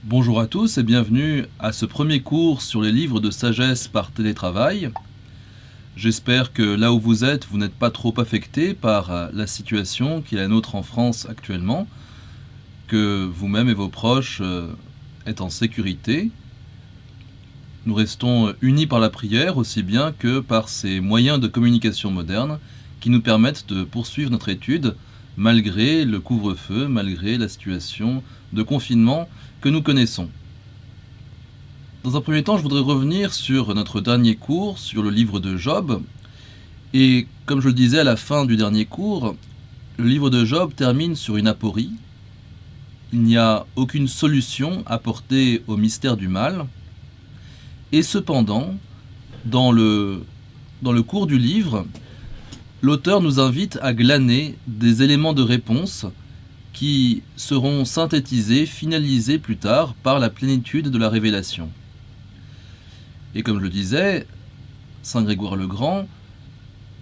Bonjour à tous et bienvenue à ce premier cours sur les livres de sagesse par télétravail. J'espère que là où vous êtes, vous n'êtes pas trop affecté par la situation qui est la nôtre en France actuellement, que vous-même et vos proches êtes en sécurité. Nous restons unis par la prière aussi bien que par ces moyens de communication modernes qui nous permettent de poursuivre notre étude malgré le couvre-feu, malgré la situation de confinement que nous connaissons. Dans un premier temps, je voudrais revenir sur notre dernier cours, sur le livre de Job. Et comme je le disais à la fin du dernier cours, le livre de Job termine sur une aporie. Il n'y a aucune solution apportée au mystère du mal. Et cependant, dans le cours du livre, l'auteur nous invite à glaner des éléments de réponse qui seront synthétisés, finalisés plus tard par la plénitude de la révélation. Et comme je le disais, saint Grégoire le Grand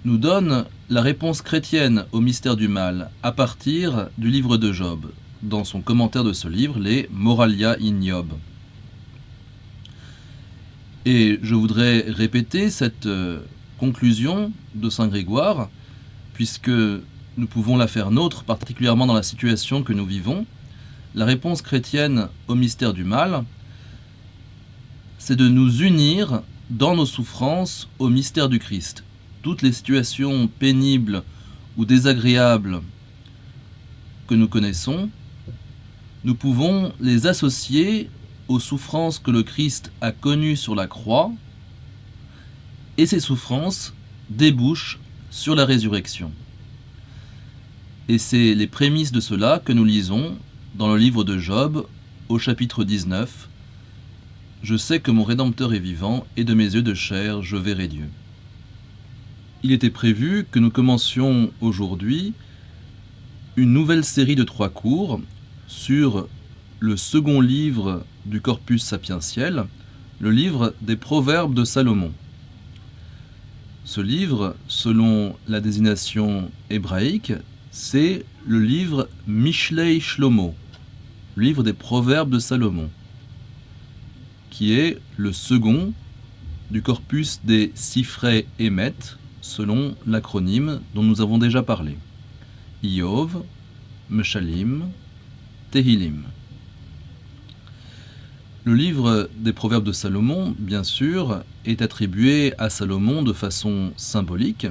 nous donne la réponse chrétienne au mystère du mal à partir du livre de Job, dans son commentaire de ce livre, les Moralia in Job. Et je voudrais répéter cette conclusion de saint Grégoire, puisque nous pouvons la faire nôtre, particulièrement dans la situation que nous vivons. La réponse chrétienne au mystère du mal, c'est de nous unir dans nos souffrances au mystère du Christ. Toutes les situations pénibles ou désagréables que nous connaissons, nous pouvons les associer aux souffrances que le Christ a connues sur la croix, et ces souffrances débouchent sur la résurrection. Et c'est les prémices de cela que nous lisons dans le livre de Job, au chapitre 19. Je sais que mon Rédempteur est vivant, et de mes yeux de chair je verrai Dieu. Il était prévu que nous commencions aujourd'hui une nouvelle série de 3 cours sur le second livre du corpus sapientiel, le livre des Proverbes de Salomon. Ce livre, selon la désignation hébraïque, c'est le livre Mishlei Shlomo, le livre des Proverbes de Salomon, qui est le second du corpus des Sifrei Emet, selon l'acronyme dont nous avons déjà parlé. Iyov, Meshalim, Tehilim. Le livre des Proverbes de Salomon, bien sûr, est attribué à Salomon de façon symbolique.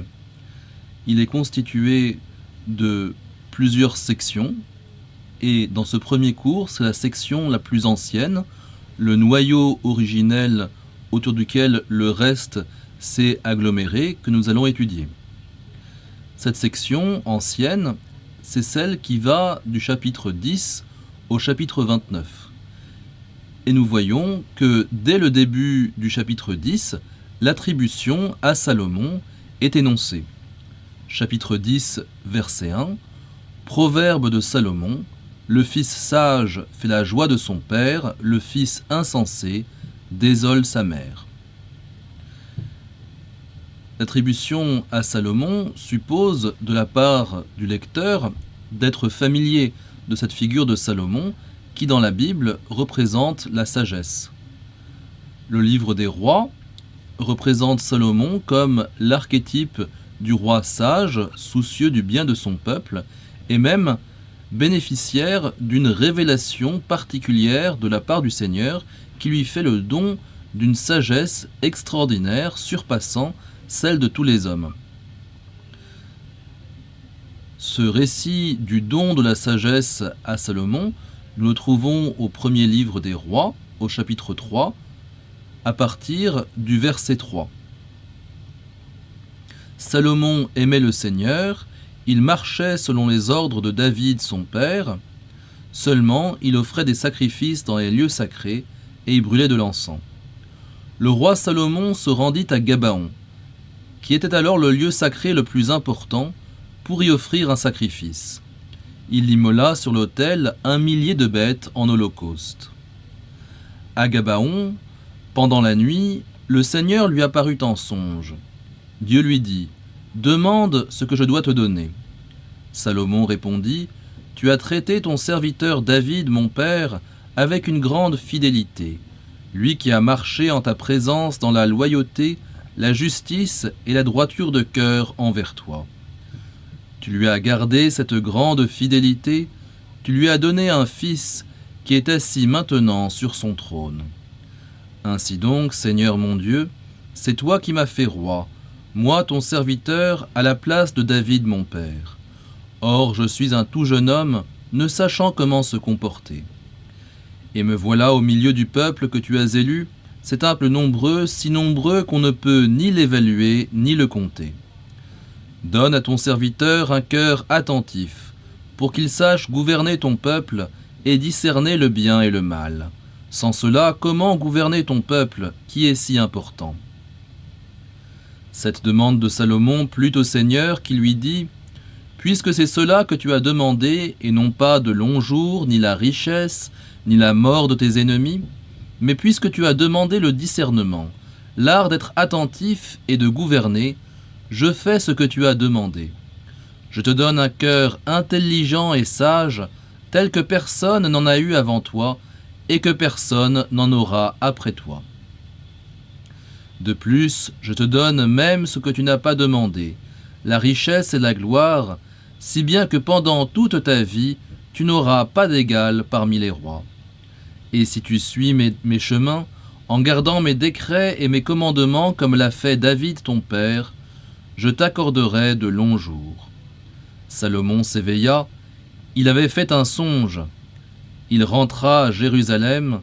Il est constitué de plusieurs sections, et dans ce premier cours, c'est la section la plus ancienne, le noyau originel autour duquel le reste s'est aggloméré, que nous allons étudier. Cette section ancienne, c'est celle qui va du chapitre 10 au chapitre 29. Et nous voyons que dès le début du chapitre 10, l'attribution à Salomon est énoncée. Chapitre 10, verset 1, Proverbe de Salomon, le fils sage fait la joie de son père, le fils insensé désole sa mère. L'attribution à Salomon suppose de la part du lecteur d'être familier de cette figure de Salomon qui dans la Bible représente la sagesse. Le livre des rois représente Salomon comme l'archétype du roi sage, soucieux du bien de son peuple, et même bénéficiaire d'une révélation particulière de la part du Seigneur qui lui fait le don d'une sagesse extraordinaire surpassant celle de tous les hommes. Ce récit du don de la sagesse à Salomon, nous le trouvons au premier livre des rois, au chapitre 3, à partir du verset 3. Salomon aimait le Seigneur, il marchait selon les ordres de David son père, seulement il offrait des sacrifices dans les lieux sacrés et y brûlait de l'encens. Le roi Salomon se rendit à Gabaon, qui était alors le lieu sacré le plus important, pour y offrir un sacrifice. Il immola sur l'autel 1 millier de bêtes en holocauste. À Gabaon, pendant la nuit, le Seigneur lui apparut en songe. Dieu lui dit : « Demande ce que je dois te donner. » Salomon répondit : « Tu as traité ton serviteur David, mon père, avec une grande fidélité, lui qui a marché en ta présence dans la loyauté, la justice et la droiture de cœur envers toi. Tu lui as gardé cette grande fidélité, tu lui as donné un fils qui est assis maintenant sur son trône. Ainsi donc, Seigneur mon Dieu, c'est toi qui m'as fait roi, moi ton serviteur, à la place de David mon père. Or, je suis un tout jeune homme, ne sachant comment se comporter. Et me voilà au milieu du peuple que tu as élu, cet peuple nombreux, si nombreux qu'on ne peut ni l'évaluer, ni le compter. Donne à ton serviteur un cœur attentif, pour qu'il sache gouverner ton peuple et discerner le bien et le mal. Sans cela, comment gouverner ton peuple, qui est si important ? Cette demande de Salomon plut au Seigneur, qui lui dit : « Puisque c'est cela que tu as demandé, et non pas de longs jours, ni la richesse, ni la mort de tes ennemis, mais puisque tu as demandé le discernement, l'art d'être attentif et de gouverner, je fais ce que tu as demandé. Je te donne un cœur intelligent et sage, tel que personne n'en a eu avant toi, et que personne n'en aura après toi. De plus, je te donne même ce que tu n'as pas demandé, la richesse et la gloire, si bien que pendant toute ta vie, tu n'auras pas d'égal parmi les rois. Et si tu suis mes chemins, en gardant mes décrets et mes commandements comme l'a fait David ton père, je t'accorderai de longs jours. » Salomon s'éveilla, il avait fait un songe. Il rentra à Jérusalem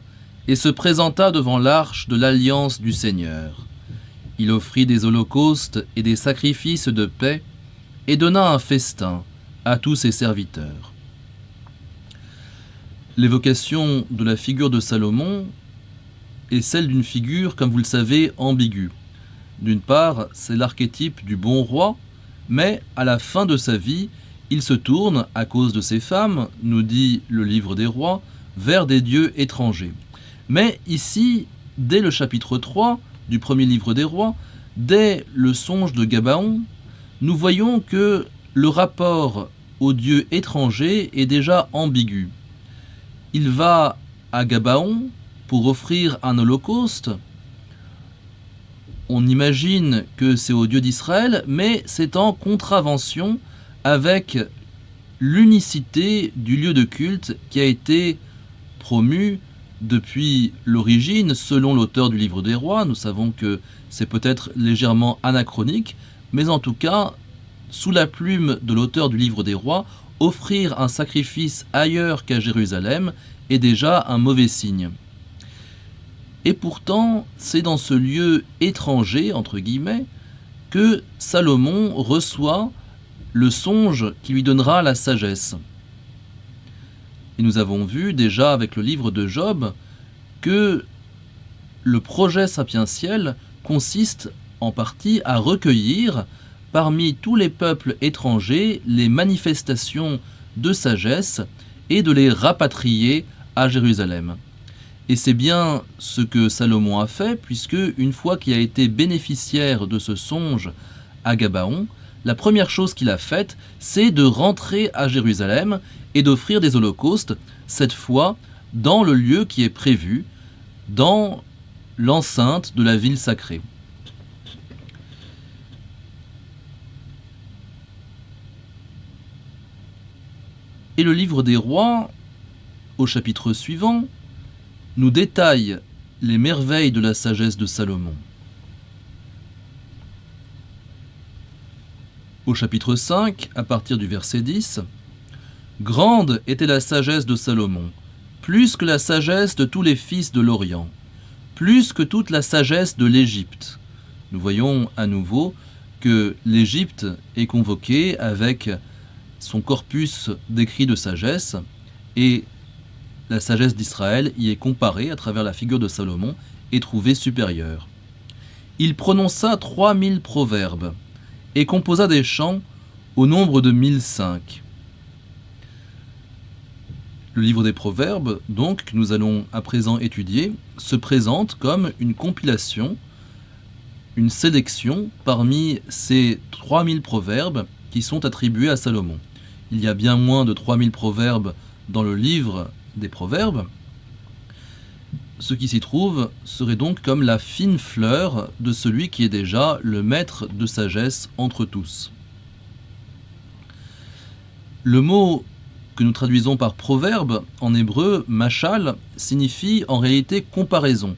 et se présenta devant l'arche de l'alliance du Seigneur. Il offrit des holocaustes et des sacrifices de paix et donna un festin à tous ses serviteurs. L'évocation de la figure de Salomon est celle d'une figure, comme vous le savez, ambiguë. D'une part, c'est l'archétype du bon roi, mais à la fin de sa vie, il se tourne, à cause de ses femmes, nous dit le livre des rois, vers des dieux étrangers. Mais ici, dès le chapitre 3 du premier livre des rois, dès le songe de Gabaon, nous voyons que le rapport aux dieux étrangers est déjà ambigu. Il va à Gabaon pour offrir un holocauste. On imagine que c'est au Dieu d'Israël, mais c'est en contravention avec l'unicité du lieu de culte qui a été promu depuis l'origine, selon l'auteur du livre des rois. Nous savons que c'est peut-être légèrement anachronique, mais en tout cas, sous la plume de l'auteur du livre des rois, offrir un sacrifice ailleurs qu'à Jérusalem est déjà un mauvais signe. Et pourtant, c'est dans ce lieu étranger, entre guillemets, que Salomon reçoit le songe qui lui donnera la sagesse. Et nous avons vu déjà avec le livre de Job que le projet sapientiel consiste en partie à recueillir parmi tous les peuples étrangers les manifestations de sagesse et de les rapatrier à Jérusalem. Et c'est bien ce que Salomon a fait, puisque une fois qu'il a été bénéficiaire de ce songe à Gabaon, la première chose qu'il a faite, c'est de rentrer à Jérusalem et d'offrir des holocaustes, cette fois dans le lieu qui est prévu, dans l'enceinte de la ville sacrée. Et le livre des rois, au chapitre suivant, nous détaille les merveilles de la sagesse de Salomon. Au chapitre 5, à partir du verset 10, « Grande était la sagesse de Salomon, plus que la sagesse de tous les fils de l'Orient, plus que toute la sagesse de l'Égypte. » Nous voyons à nouveau que l'Égypte est convoquée avec son corpus d'écrits de sagesse, et la sagesse d'Israël y est comparée à travers la figure de Salomon et trouvée supérieure. Il prononça 3000 proverbes et composa des chants au nombre de 1005. Le livre des proverbes, donc, que nous allons à présent étudier, se présente comme une compilation, une sélection parmi ces 3000 proverbes qui sont attribués à Salomon. Il y a bien moins de 3000 proverbes dans le livre des proverbes, ce qui s'y trouve serait donc comme la fine fleur de celui qui est déjà le maître de sagesse entre tous. Le mot que nous traduisons par proverbe en hébreu, machal, signifie en réalité comparaison.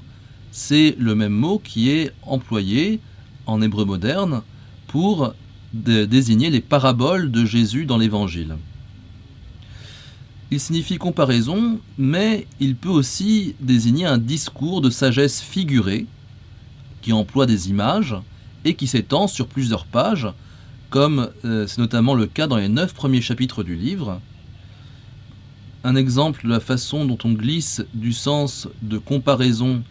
C'est le même mot qui est employé en hébreu moderne pour désigner les paraboles de Jésus dans l'Évangile. Il signifie comparaison, mais il peut aussi désigner un discours de sagesse figurée qui emploie des images et qui s'étend sur plusieurs pages, comme c'est notamment le cas dans les 9 premiers chapitres du livre. Un exemple de la façon dont on glisse du sens de comparaison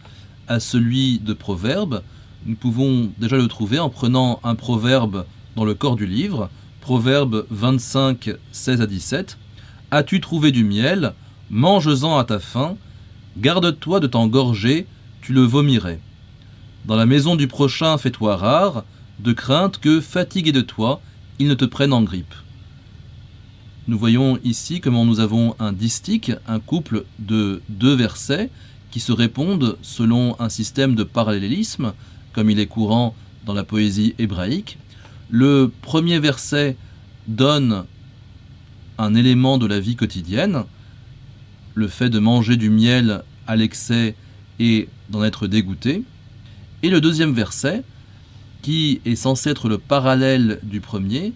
à celui de proverbe, nous pouvons déjà le trouver en prenant un proverbe dans le corps du livre, Proverbe 25, 16 à 17. « As-tu trouvé du miel? Mange-en à ta faim. Garde-toi de t'engorger, tu le vomirais. Dans la maison du prochain, fais-toi rare, de crainte que, fatigué de toi, il ne te prenne en grippe. » Nous voyons ici comment nous avons un distique, un couple de 2 versets qui se répondent selon un système de parallélisme, comme il est courant dans la poésie hébraïque. Le premier verset donne un élément de la vie quotidienne, le fait de manger du miel à l'excès et d'en être dégoûté. Et le deuxième verset, qui est censé être le parallèle du premier,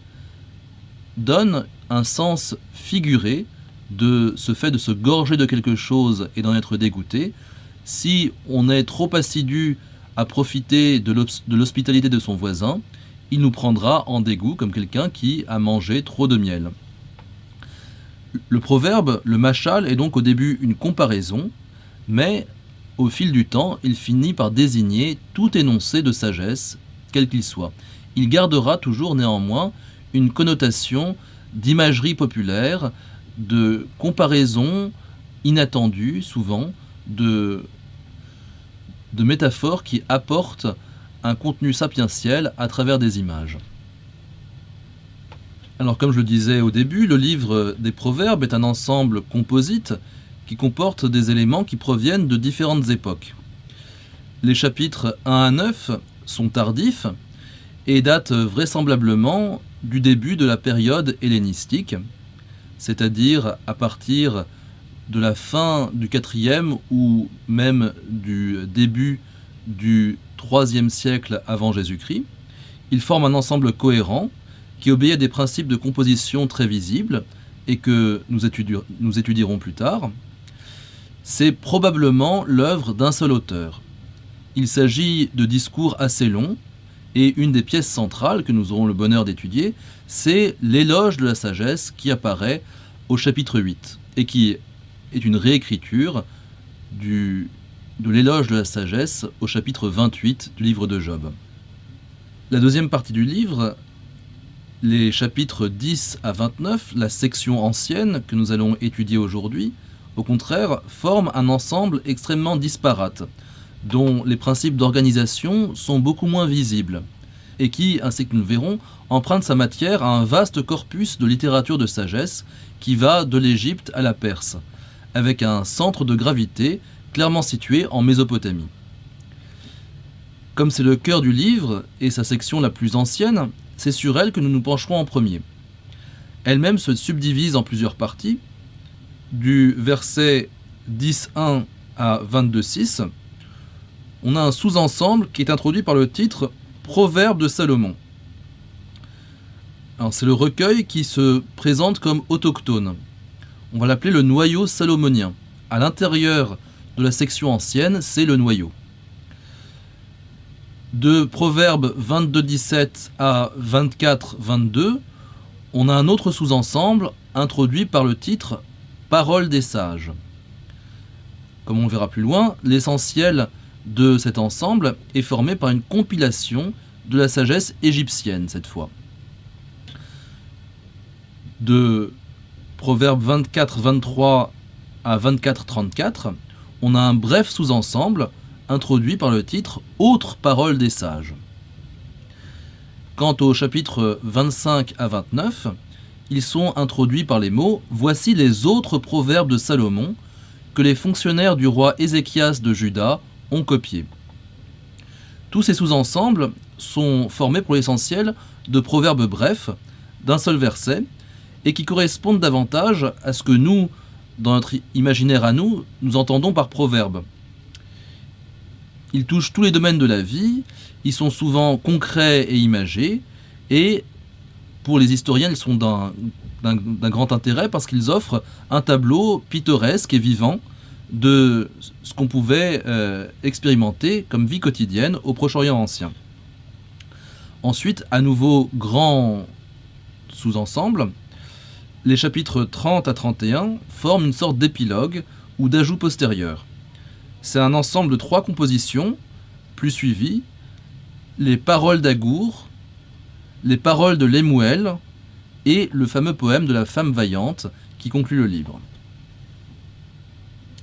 donne un sens figuré de ce fait de se gorger de quelque chose et d'en être dégoûté. Si on est trop assidu à profiter de l'hospitalité de son voisin, il nous prendra en dégoût comme quelqu'un qui a mangé trop de miel. Le proverbe, le machal, est donc au début une comparaison, mais au fil du temps, il finit par désigner tout énoncé de sagesse, quel qu'il soit. Il gardera toujours néanmoins une connotation d'imagerie populaire, de comparaison inattendue souvent, de métaphores qui apportent un contenu sapientiel à travers des images. Alors comme je le disais au début, le livre des Proverbes est un ensemble composite qui comporte des éléments qui proviennent de différentes époques. Les chapitres 1 à 9 sont tardifs et datent vraisemblablement du début de la période hellénistique, c'est-à-dire à partir de la fin du 4e ou même du début du 3e siècle avant Jésus-Christ. Ils forment un ensemble cohérent qui obéit à des principes de composition très visibles et que nous étudierons plus tard. C'est probablement l'œuvre d'un seul auteur. Il s'agit de discours assez longs et une des pièces centrales que nous aurons le bonheur d'étudier, c'est l'éloge de la sagesse qui apparaît au chapitre 8 et qui est une réécriture de l'éloge de la sagesse au chapitre 28 du livre de Job. La deuxième partie du livre, les chapitres 10 à 29, la section ancienne que nous allons étudier aujourd'hui, au contraire, forment un ensemble extrêmement disparate, dont les principes d'organisation sont beaucoup moins visibles, et qui, ainsi que nous le verrons, emprunte sa matière à un vaste corpus de littérature de sagesse qui va de l'Égypte à la Perse, avec un centre de gravité clairement situé en Mésopotamie. Comme c'est le cœur du livre et sa section la plus ancienne, c'est sur elle que nous nous pencherons en premier. Elle-même se subdivise en plusieurs parties, du verset 10.1 à 22.6. On a un sous-ensemble qui est introduit par le titre « Proverbe de Salomon ». Alors, c'est le recueil qui se présente comme autochtone. On va l'appeler le noyau salomonien. À l'intérieur de la section ancienne, c'est le noyau. De Proverbe 22.17 à 24.22, on a un autre sous-ensemble introduit par le titre « Parole des sages ». Comme on le verra plus loin, l'essentiel de cet ensemble est formé par une compilation de la sagesse égyptienne cette fois. De Proverbe 24-23 à 24-34, on a un bref sous-ensemble introduit par le titre « Autres paroles des sages ». Quant aux chapitres 25 à 29, ils sont introduits par les mots « Voici les autres proverbes de Salomon, que les fonctionnaires du roi Ézéchias de Juda ont copié. Tous ces sous-ensembles sont formés pour l'essentiel de proverbes brefs, d'un seul verset, et qui correspondent davantage à ce que nous, dans notre imaginaire à nous, nous entendons par proverbe. Ils touchent tous les domaines de la vie, ils sont souvent concrets et imagés, et pour les historiens, ils sont d'un grand intérêt parce qu'ils offrent un tableau pittoresque et vivant de ce qu'on pouvait expérimenter comme vie quotidienne au Proche-Orient ancien. Ensuite, à nouveau, grand sous-ensemble, les chapitres 30 à 31 forment une sorte d'épilogue ou d'ajout postérieur. C'est un ensemble de 3 compositions, plus suivies, les paroles d'Agour, les paroles de Lemuel et le fameux poème de la femme vaillante qui conclut le livre.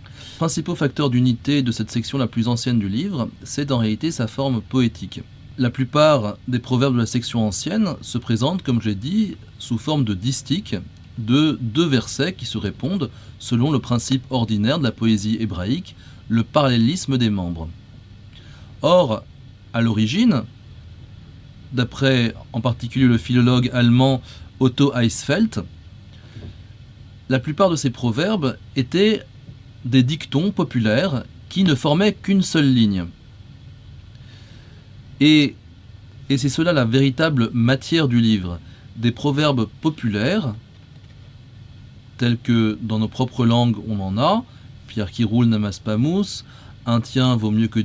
Les principaux facteurs d'unité de cette section la plus ancienne du livre, c'est en réalité sa forme poétique. La plupart des proverbes de la section ancienne se présentent, comme j'ai dit, sous forme de distiques, de 2 versets qui se répondent selon le principe ordinaire de la poésie hébraïque, le parallélisme des membres. Or, à l'origine, d'après en particulier le philologue allemand Otto Eisfeld, la plupart de ces proverbes étaient des dictons populaires qui ne formaient qu'une seule ligne. Et c'est cela la véritable matière du livre, des proverbes populaires, tels que dans nos propres langues on en a, pierre qui roule n'amasse pas mousse, un tien vaut mieux que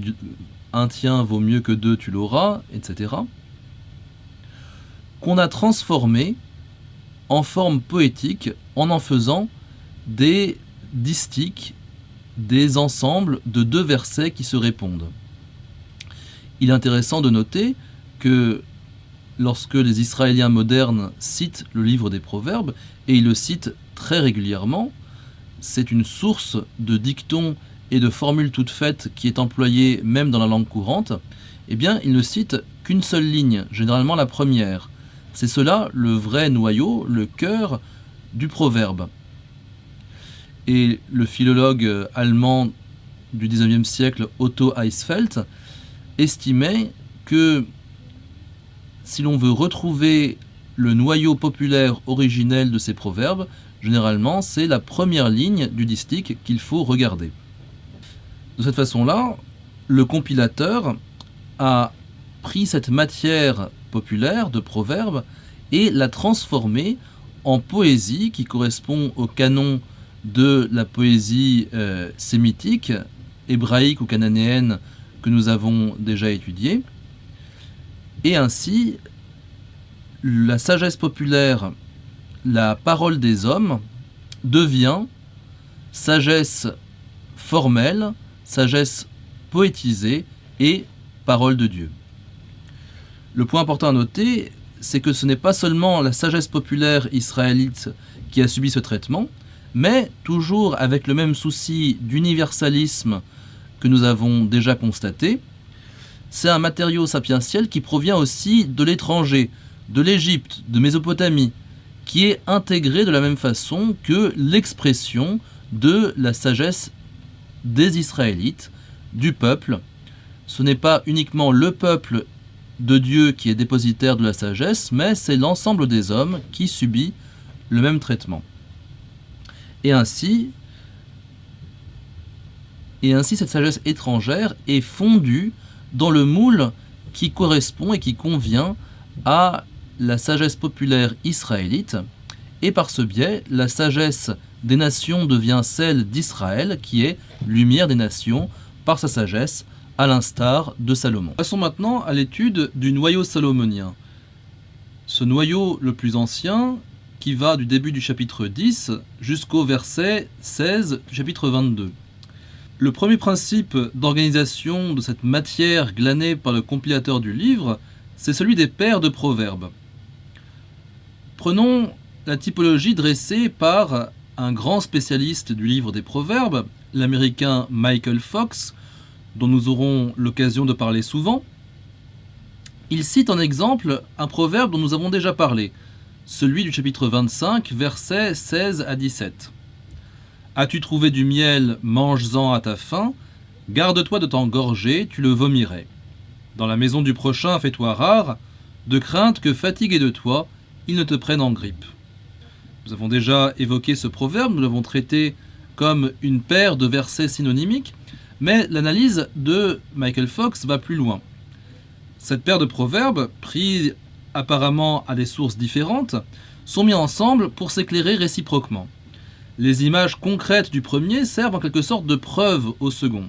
2 tu l'auras, etc., qu'on a transformé en forme poétique en faisant des distiques, des ensembles de 2 versets qui se répondent. Il est intéressant de noter que lorsque les Israéliens modernes citent le livre des Proverbes, et ils le citent très régulièrement, c'est une source de dictons et de formules toutes faites qui est employée même dans la langue courante, eh bien ils ne citent qu'une seule ligne, généralement la première. C'est cela le vrai noyau, le cœur du proverbe. Et le philologue allemand du XIXe siècle, Otto Eisfeld, estimait que si l'on veut retrouver le noyau populaire originel de ces proverbes, généralement c'est la première ligne du distique qu'il faut regarder. De cette façon-là, le compilateur a pris cette matière populaire de proverbes et l'a transformée en poésie qui correspond au canon de la poésie sémitique, hébraïque ou cananéenne que nous avons déjà étudiée. Et ainsi, la sagesse populaire, la parole des hommes, devient sagesse formelle, sagesse poétisée et parole de Dieu. Le point important à noter, c'est que ce n'est pas seulement la sagesse populaire israélite qui a subi ce traitement, mais toujours avec le même souci d'universalisme que nous avons déjà constaté, c'est un matériau sapientiel qui provient aussi de l'étranger, de l'Égypte, de Mésopotamie, qui est intégré de la même façon que l'expression de la sagesse des Israélites, du peuple. Ce n'est pas uniquement le peuple de Dieu qui est dépositaire de la sagesse, mais c'est l'ensemble des hommes qui subit le même traitement. Et ainsi cette sagesse étrangère est fondue dans le moule qui correspond et qui convient à la sagesse populaire israélite, et par ce biais, la sagesse des nations devient celle d'Israël, qui est lumière des nations par sa sagesse, à l'instar de Salomon. Passons maintenant à l'étude du noyau salomonien. Ce noyau le plus ancien, qui va du début du chapitre 10 jusqu'au verset 16 du chapitre 22. Le premier principe d'organisation de cette matière glanée par le compilateur du livre, c'est celui des paires de proverbes. Prenons la typologie dressée par un grand spécialiste du livre des proverbes, l'américain Michael Fox, dont nous aurons l'occasion de parler souvent. Il cite en exemple un proverbe dont nous avons déjà parlé, celui du chapitre 25, versets 16 à 17. As-tu trouvé du miel, mange-en à ta faim. Garde-toi de t'engorger, tu le vomirais. Dans la maison du prochain, fais-toi rare, de crainte que, fatigué de toi, il ne te prenne en grippe. Nous avons déjà évoqué ce proverbe, nous l'avons traité comme une paire de versets synonymiques, mais l'analyse de Michael Fox va plus loin. Cette paire de proverbes, pris apparemment à des sources différentes, sont mis ensemble pour s'éclairer réciproquement. Les images concrètes du premier servent en quelque sorte de preuve au second.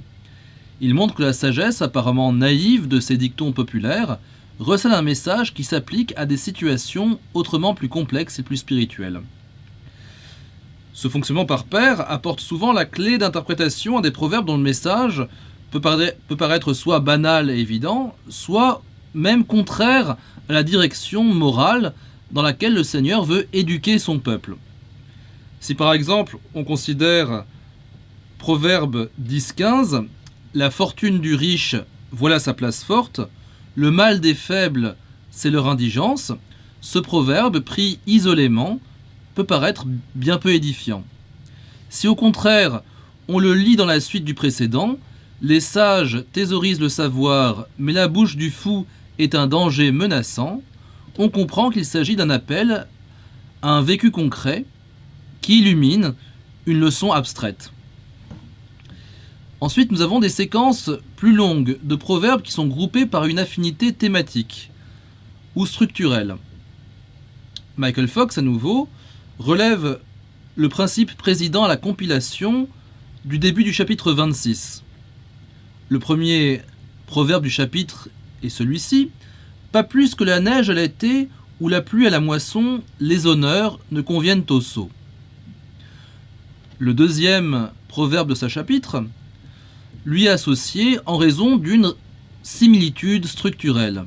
Ils montrent que la sagesse apparemment naïve de ces dictons populaires recèle un message qui s'applique à des situations autrement plus complexes et plus spirituelles. Ce fonctionnement par paire apporte souvent la clé d'interprétation à des proverbes dont le message peut paraître soit banal et évident, soit même contraire à la direction morale dans laquelle le Seigneur veut éduquer son peuple. Si par exemple on considère Proverbe 10-15, la fortune du riche, voilà sa place forte, le mal des faibles, c'est leur indigence, ce proverbe, pris isolément, peut paraître bien peu édifiant. Si au contraire, on le lit dans la suite du précédent, les sages thésaurisent le savoir, mais la bouche du fou est un danger menaçant, on comprend qu'il s'agit d'un appel à un vécu concret qui illumine une leçon abstraite. Ensuite, nous avons des séquences plus longues de proverbes qui sont groupés par une affinité thématique ou structurelle. Michael Fox, à nouveau, relève le principe présidant à la compilation du début du chapitre 26. Le premier proverbe du chapitre est celui-ci. « Pas plus que la neige à l'été ou la pluie à la moisson, les honneurs ne conviennent au sot. » Le deuxième proverbe de ce chapitre lui est associé en raison d'une similitude structurelle.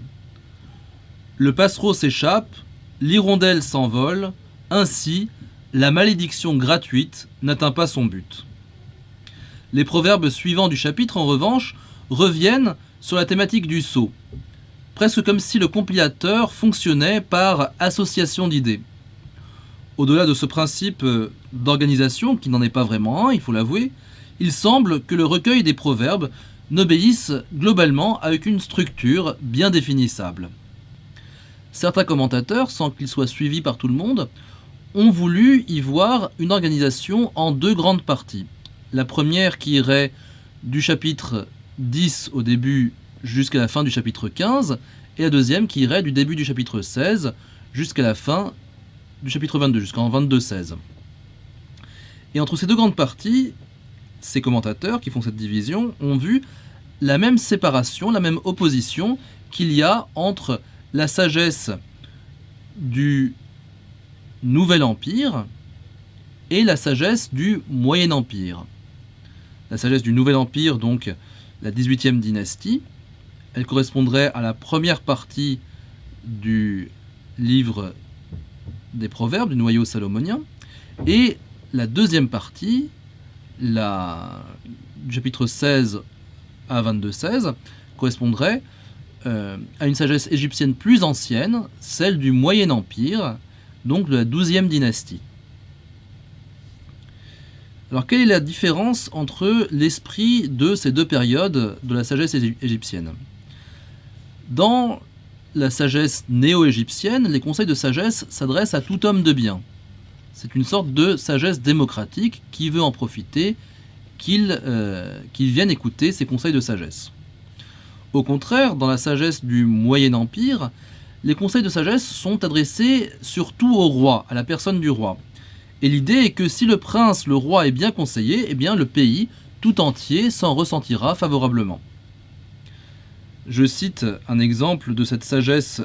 Le passereau s'échappe, l'hirondelle s'envole, ainsi la malédiction gratuite n'atteint pas son but. Les proverbes suivants du chapitre, en revanche, reviennent sur la thématique du sot, presque comme si le compilateur fonctionnait par association d'idées. Au-delà de ce principe d'organisation, qui n'en est pas vraiment un, il faut l'avouer, il semble que le recueil des proverbes n'obéisse globalement à aucune structure bien définissable. Certains commentateurs, sans qu'ils soient suivis par tout le monde, ont voulu y voir une organisation en deux grandes parties. La première qui irait du chapitre 10 au début jusqu'à la fin du chapitre 15, et la deuxième qui irait du début du chapitre 16 jusqu'à la fin du chapitre 22, jusqu'en 22-16. Et entre ces deux grandes parties, ces commentateurs qui font cette division ont vu la même séparation, la même opposition qu'il y a entre la sagesse du Nouvel Empire et la sagesse du Moyen Empire. La sagesse du Nouvel Empire, donc la 18e dynastie, elle correspondrait à la première partie du livre des Proverbes, du noyau salomonien, et la deuxième partie, du chapitre 16 à 22-16, correspondrait à une sagesse égyptienne plus ancienne, celle du Moyen Empire, donc de la 12e dynastie. Alors, quelle est la différence entre l'esprit de ces deux périodes de la sagesse égyptienne ? Dans la sagesse néo-égyptienne, les conseils de sagesse s'adressent à tout homme de bien. C'est une sorte de sagesse démocratique qui veut en profiter, qu'il vienne écouter ces conseils de sagesse. Au contraire, dans la sagesse du Moyen Empire, les conseils de sagesse sont adressés surtout au roi, à la personne du roi. Et l'idée est que si le prince, le roi est bien conseillé, eh bien le pays tout entier s'en ressentira favorablement. Je cite un exemple de cette sagesse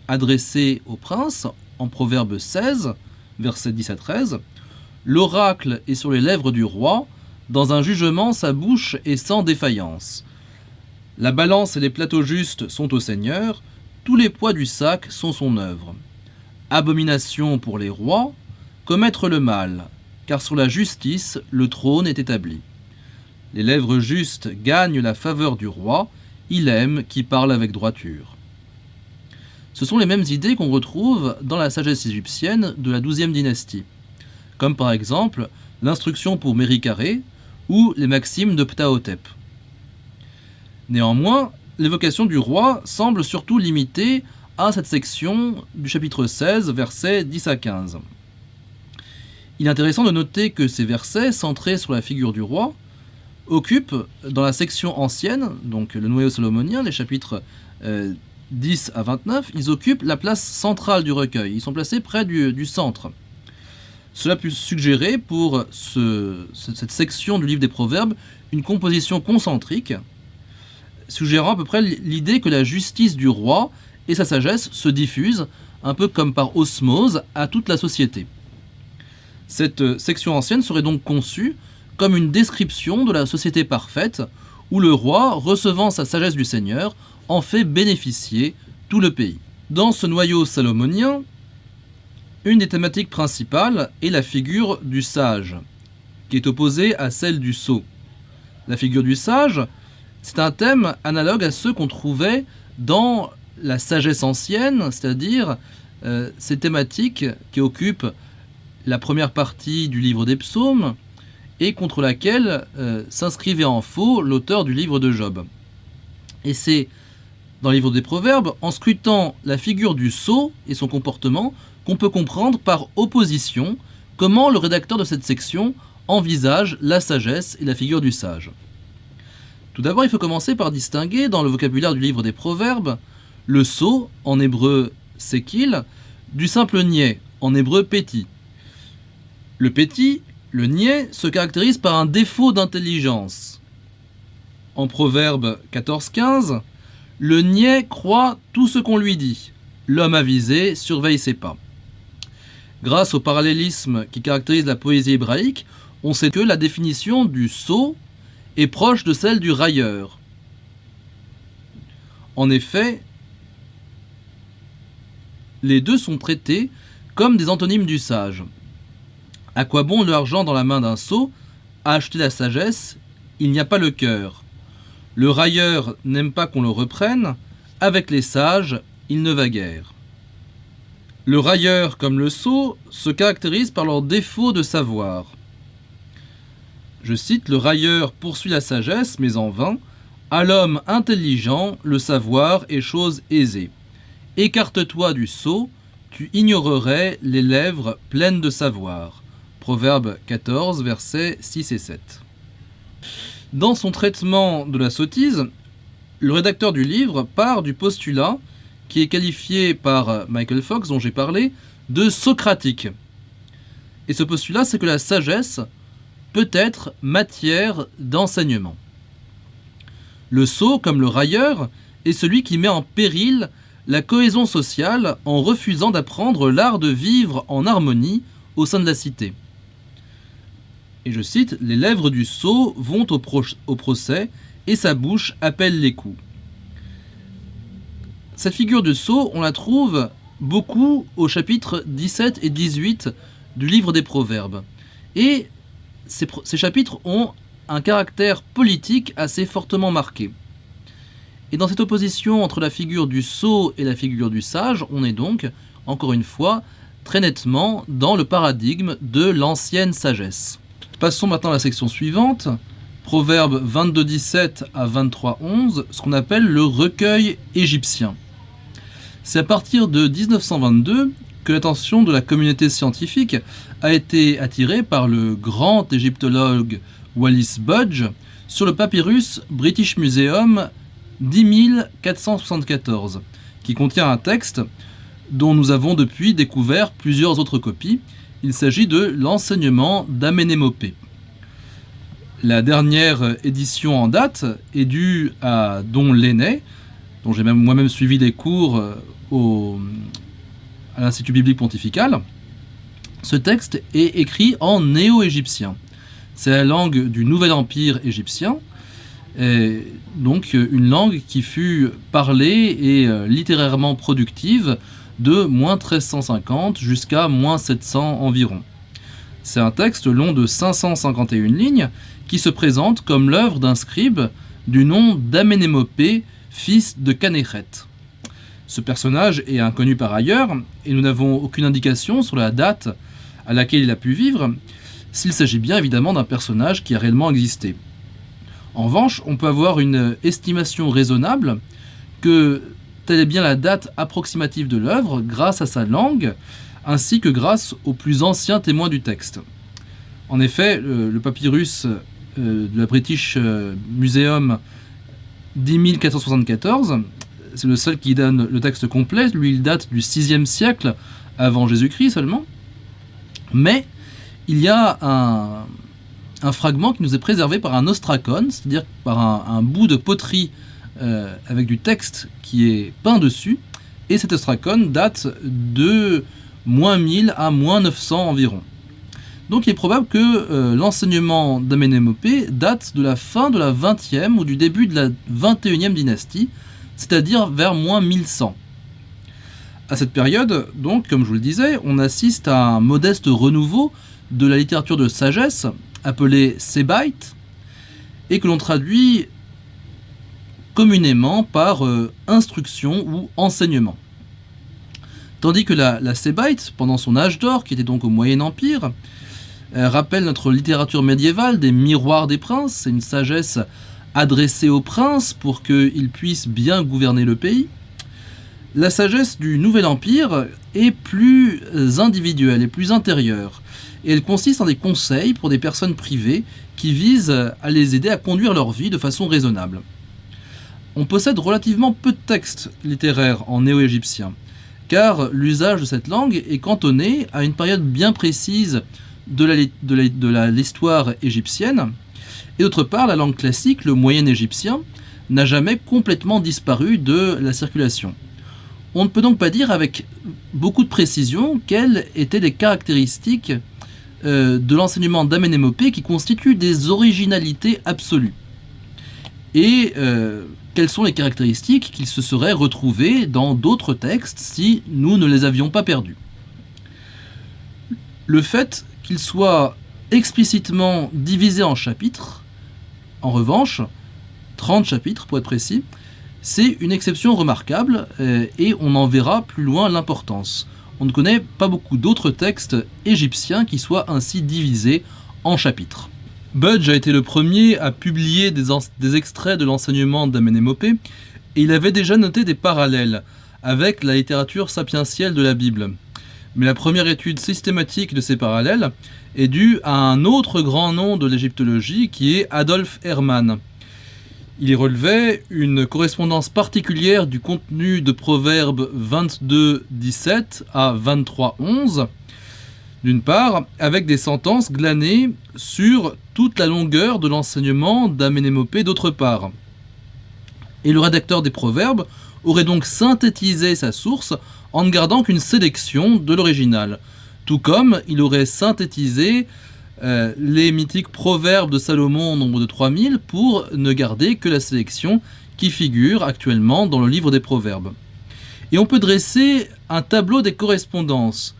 adressée au prince en Proverbe 16, versets 10 à 13. « L'oracle est sur les lèvres du roi, dans un jugement sa bouche est sans défaillance. La balance et les plateaux justes sont au Seigneur, tous les poids du sac sont son œuvre. Abomination pour les rois, commettre le mal, car sur la justice le trône est établi. Les lèvres justes gagnent la faveur du roi, il aime qui parle avec droiture. » Ce sont les mêmes idées qu'on retrouve dans la sagesse égyptienne de la 12e dynastie, comme par exemple l'instruction pour Méricaré ou les maximes de Ptahhotep. Néanmoins, l'évocation du roi semble surtout limitée à cette section du chapitre 16, versets 10 à 15. Il est intéressant de noter que ces versets, centrés sur la figure du roi, occupent dans la section ancienne, donc le noyau salomonien, les chapitres 10 à 29, ils occupent la place centrale du recueil. Ils sont placés près du centre. Cela peut suggérer pour cette section du livre des Proverbes une composition concentrique, suggérant à peu près l'idée que la justice du roi et sa sagesse se diffusent, un peu comme par osmose, à toute la société. Cette section ancienne serait donc conçue comme une description de la société parfaite, où le roi, recevant sa sagesse du Seigneur, en fait bénéficier tout le pays. Dans ce noyau salomonien, une des thématiques principales est la figure du sage, qui est opposée à celle du sot. La figure du sage, c'est un thème analogue à ceux qu'on trouvait dans la sagesse ancienne, c'est-à-dire ces thématiques qui occupent la première partie du livre des psaumes et contre laquelle s'inscrivait en faux l'auteur du livre de Job. Et c'est dans le livre des Proverbes, en scrutant la figure du sot et son comportement, qu'on peut comprendre par opposition comment le rédacteur de cette section envisage la sagesse et la figure du sage. Tout d'abord, il faut commencer par distinguer dans le vocabulaire du livre des Proverbes le sot, en hébreu sékil, du simple niais, en hébreu péti. Le péti, le niais, se caractérise par un défaut d'intelligence. En Proverbe 14-15, le niais croit tout ce qu'on lui dit. L'homme avisé surveille ses pas. Grâce au parallélisme qui caractérise la poésie hébraïque, on sait que la définition du sot est proche de celle du railleur. En effet, les deux sont traités comme des antonymes du sage. À quoi bon l'argent dans la main d'un sot? À acheter la sagesse, il n'y a pas le cœur. Le railleur n'aime pas qu'on le reprenne, avec les sages, il ne va guère. Le railleur comme le sot se caractérisent par leur défaut de savoir. Je cite, le railleur poursuit la sagesse, mais en vain. À l'homme intelligent, le savoir est chose aisée. Écarte-toi du sot, tu ignorerais les lèvres pleines de savoir. Proverbe 14, versets 6 et 7. Dans son traitement de la sottise, le rédacteur du livre part du postulat qui est qualifié par Michael Fox, dont j'ai parlé, de socratique. Et ce postulat, c'est que la sagesse peut être matière d'enseignement. Le sot, comme le railleur, est celui qui met en péril la cohésion sociale en refusant d'apprendre l'art de vivre en harmonie au sein de la cité. Et je cite, « Les lèvres du sot vont au procès et sa bouche appelle les coups. » Cette figure de sot, on la trouve beaucoup au chapitre 17 et 18 du livre des Proverbes. Et ces chapitres ont un caractère politique assez fortement marqué. Et dans cette opposition entre la figure du sot et la figure du sage, on est donc, encore une fois, très nettement dans le paradigme de l'ancienne sagesse. Passons maintenant à la section suivante, Proverbes 22-17 à 23-11, ce qu'on appelle le recueil égyptien. C'est à partir de 1922 que l'attention de la communauté scientifique a été attirée par le grand égyptologue Wallis Budge sur le papyrus British Museum 10474, qui contient un texte dont nous avons depuis découvert plusieurs autres copies. Il s'agit de l'enseignement d'Amenémopé. La dernière édition en date est due à Don Lenné, dont j'ai moi-même suivi des cours à l'Institut biblique pontifical. Ce texte est écrit en néo-égyptien. C'est la langue du Nouvel Empire égyptien, et donc une langue qui fut parlée et littérairement productive de moins 1350 jusqu'à moins 700 environ. C'est un texte long de 551 lignes qui se présente comme l'œuvre d'un scribe du nom d'Amenémopé, fils de Kanéchet. Ce personnage est inconnu par ailleurs et nous n'avons aucune indication sur la date à laquelle il a pu vivre. s'il s'agit bien évidemment d'un personnage qui a réellement existé. En revanche, on peut avoir une estimation raisonnable que telle est bien la date approximative de l'œuvre grâce à sa langue, ainsi que grâce aux plus anciens témoins du texte. En effet, le papyrus de la British Museum d'10474, c'est le seul qui donne le texte complet, lui il date du 6e siècle avant Jésus-Christ seulement, mais il y a un fragment qui nous est préservé par un ostracon, c'est-à-dire par un bout de poterie avec du texte qui est peint dessus, et cet ostracon date de moins 1000 à moins 900 environ. Donc il est probable que l'enseignement d'Amenémopée date de la fin de la 20e ou du début de la 21e dynastie, c'est-à-dire vers moins 1100. À cette période, donc, comme je vous le disais, on assiste à un modeste renouveau de la littérature de sagesse, appelée Sébaïte, et que l'on traduit communément par instruction ou enseignement. Tandis que la Sébaïte, pendant son âge d'or, qui était donc au Moyen Empire, rappelle notre littérature médiévale des miroirs des princes, c'est une sagesse adressée aux princes pour qu'ils puissent bien gouverner le pays. La sagesse du Nouvel Empire est plus individuelle et plus intérieure, et elle consiste en des conseils pour des personnes privées qui visent à les aider à conduire leur vie de façon raisonnable. On possède relativement peu de textes littéraires en néo-égyptien, car l'usage de cette langue est cantonné à une période bien précise de l'histoire égyptienne, et d'autre part, la langue classique, le moyen égyptien, n'a jamais complètement disparu de la circulation. On ne peut donc pas dire avec beaucoup de précision quelles étaient les caractéristiques de l'enseignement d'Amenémopée qui constituent des originalités absolues. Et quelles sont les caractéristiques qui se seraient retrouvées dans d'autres textes si nous ne les avions pas perdus. Le fait qu'il soit explicitement divisé en chapitres, en revanche, 30 chapitres pour être précis, c'est une exception remarquable et on en verra plus loin l'importance. On ne connaît pas beaucoup d'autres textes égyptiens qui soient ainsi divisés en chapitres. Budge a été le premier à publier des extraits de l'enseignement d'Amenémopée et il avait déjà noté des parallèles avec la littérature sapientielle de la Bible. Mais la première étude systématique de ces parallèles est due à un autre grand nom de l'égyptologie qui est Adolf Hermann. Il y relevait une correspondance particulière du contenu de Proverbes 22:17 à 23:11, d'une part, avec des sentences glanées sur toute la longueur de l'enseignement d'Amenémopée d'autre part. Et le rédacteur des Proverbes aurait donc synthétisé sa source en ne gardant qu'une sélection de l'original, tout comme il aurait synthétisé les mythiques proverbes de Salomon au nombre de 3000 pour ne garder que la sélection qui figure actuellement dans le livre des Proverbes. Et on peut dresser un tableau des correspondances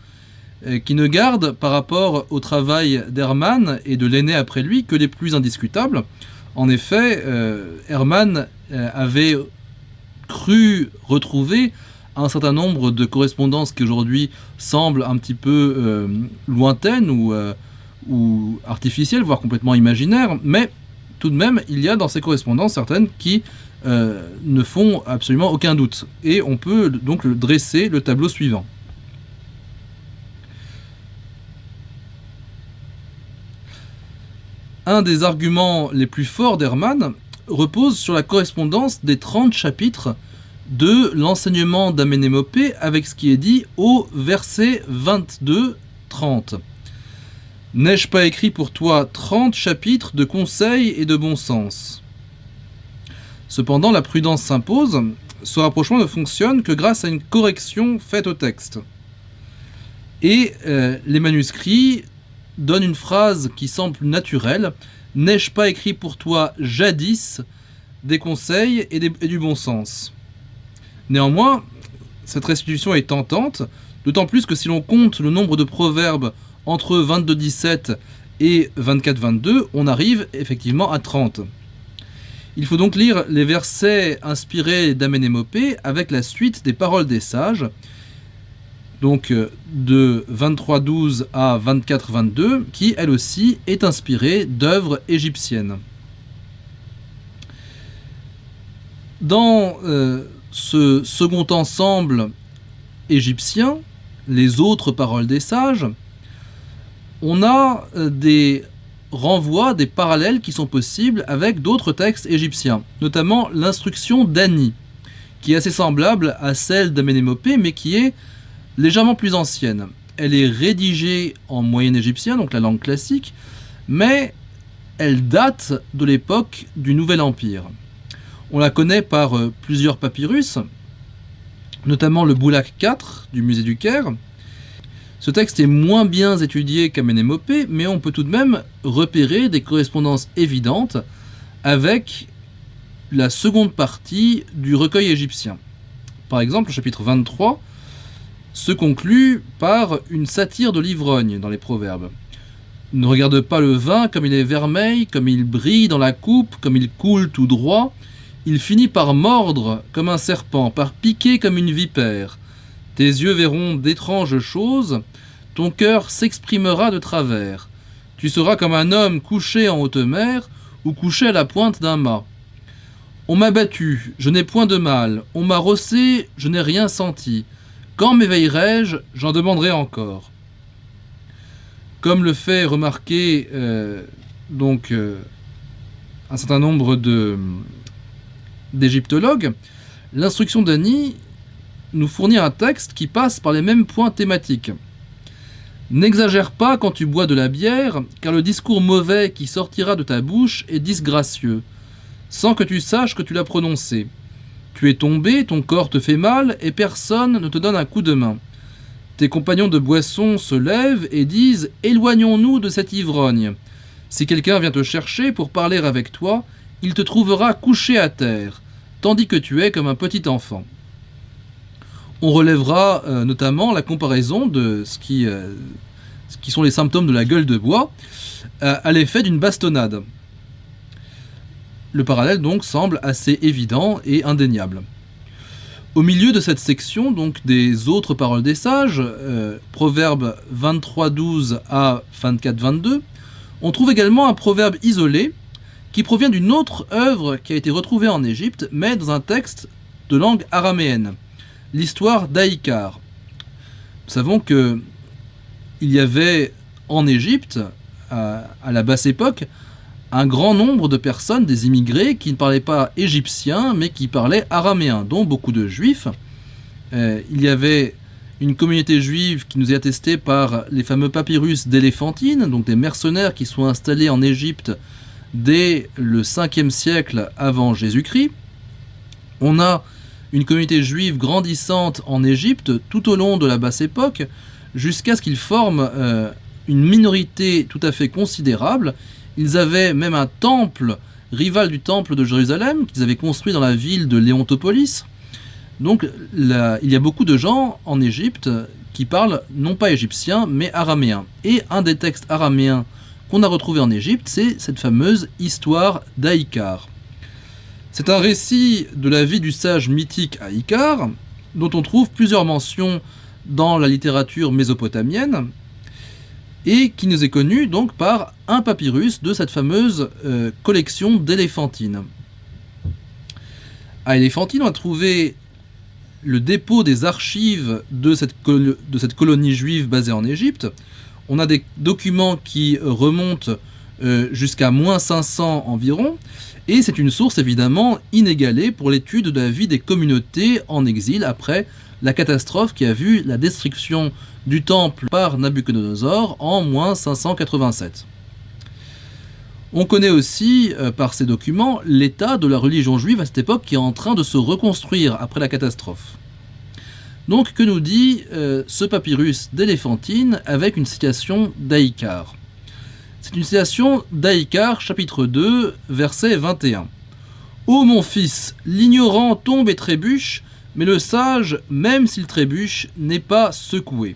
qui ne garde par rapport au travail d'Hermann et de l'aîné après lui que les plus indiscutables. En effet, Hermann avait cru retrouver un certain nombre de correspondances qui aujourd'hui semblent un petit peu lointaines ou artificielles, voire complètement imaginaires, mais tout de même, il y a dans ces correspondances certaines qui ne font absolument aucun doute. Et on peut donc dresser le tableau suivant. Un des arguments les plus forts d'Hermann repose sur la correspondance des 30 chapitres de l'enseignement d'Amenémopée avec ce qui est dit au verset 22-30. N'ai-je pas écrit pour toi 30 chapitres de conseils et de bon sens ? Cependant, la prudence s'impose, ce rapprochement ne fonctionne que grâce à une correction faite au texte. Et les manuscrits donnent une phrase qui semble naturelle. N'ai-je pas écrit pour toi jadis des conseils et du bon sens ? Néanmoins, cette restitution est tentante, d'autant plus que si l'on compte le nombre de proverbes entre 22-17 et 24-22, on arrive effectivement à 30. Il faut donc lire les versets inspirés d'Amenémopée avec la suite des paroles des sages, donc de 23-12 à 24-22, qui elle aussi est inspirée d'œuvres égyptiennes. Dans ce second ensemble égyptien, les autres paroles des sages, on a des renvoie des parallèles qui sont possibles avec d'autres textes égyptiens, notamment l'instruction d'Ani, qui est assez semblable à celle d'Amenémopée, mais qui est légèrement plus ancienne. Elle est rédigée en moyen égyptien, donc la langue classique, mais elle date de l'époque du Nouvel Empire. On la connaît par plusieurs papyrus, notamment le Boulak IV du musée du Caire. Ce texte est moins bien étudié qu'Amenémopée, mais on peut tout de même repérer des correspondances évidentes avec la seconde partie du recueil égyptien. Par exemple, le chapitre 23 se conclut par une satire de l'ivrogne dans les proverbes. Ne regarde pas le vin comme il est vermeil, comme il brille dans la coupe, comme il coule tout droit. Il finit par mordre comme un serpent, par piquer comme une vipère. Tes yeux verront d'étranges choses, ton cœur s'exprimera de travers. Tu seras comme un homme couché en haute mer ou couché à la pointe d'un mât. On m'a battu, je n'ai point de mal. On m'a rossé, je n'ai rien senti. Quand m'éveillerai-je, j'en demanderai encore. Comme le fait remarquer un certain nombre d'égyptologues, l'instruction d'Ani nous fournit un texte qui passe par les mêmes points thématiques. N'exagère pas quand tu bois de la bière, car le discours mauvais qui sortira de ta bouche est disgracieux, sans que tu saches que tu l'as prononcé. Tu es tombé, ton corps te fait mal, et personne ne te donne un coup de main. Tes compagnons de boisson se lèvent et disent « Éloignons-nous de cette ivrogne ». Si quelqu'un vient te chercher pour parler avec toi, il te trouvera couché à terre, tandis que tu es comme un petit enfant. On relèvera notamment la comparaison de ce qui sont les symptômes de la gueule de bois à l'effet d'une bastonnade. Le parallèle donc semble assez évident et indéniable. Au milieu de cette section, donc des autres paroles des sages, proverbe 23-12 à 24-22, on trouve également un proverbe isolé qui provient d'une autre œuvre qui a été retrouvée en Égypte, mais dans un texte de langue araméenne. L'histoire d'Aïkar. Nous savons qu'il y avait en Égypte, à la basse époque, un grand nombre de personnes, des immigrés, qui ne parlaient pas égyptien, mais qui parlaient araméen, dont beaucoup de juifs. Il y avait une communauté juive qui nous est attestée par les fameux papyrus d'Éléphantine, donc des mercenaires qui sont installés en Égypte dès le 5e siècle avant Jésus-Christ. On a une communauté juive grandissante en Égypte tout au long de la basse époque, jusqu'à ce qu'ils forment une minorité tout à fait considérable. Ils avaient même un temple rival du temple de Jérusalem, qu'ils avaient construit dans la ville de Léontopolis. Donc il y a beaucoup de gens en Égypte qui parlent non pas égyptien, mais araméen. Et un des textes araméens qu'on a retrouvé en Égypte, c'est cette fameuse histoire d'Aïkar. C'est un récit de la vie du sage mythique Aïkar, dont on trouve plusieurs mentions dans la littérature mésopotamienne, et qui nous est connu donc par un papyrus de cette fameuse collection d'Éléphantine. À Éléphantine, on a trouvé le dépôt des archives de cette colonie juive basée en Égypte. On a des documents qui remontent jusqu'à moins 500 environ, et c'est une source évidemment inégalée pour l'étude de la vie des communautés en exil après la catastrophe qui a vu la destruction du temple par Nabuchodonosor en moins 587. On connaît aussi, par ces documents, l'état de la religion juive à cette époque qui est en train de se reconstruire après la catastrophe. Donc, que nous dit ce papyrus d'Éléphantine avec une citation d'Aïkar ? C'est une citation d'Aïkar, chapitre 2, verset 21. « Ô mon fils, l'ignorant tombe et trébuche, mais le sage, même s'il trébuche, n'est pas secoué. »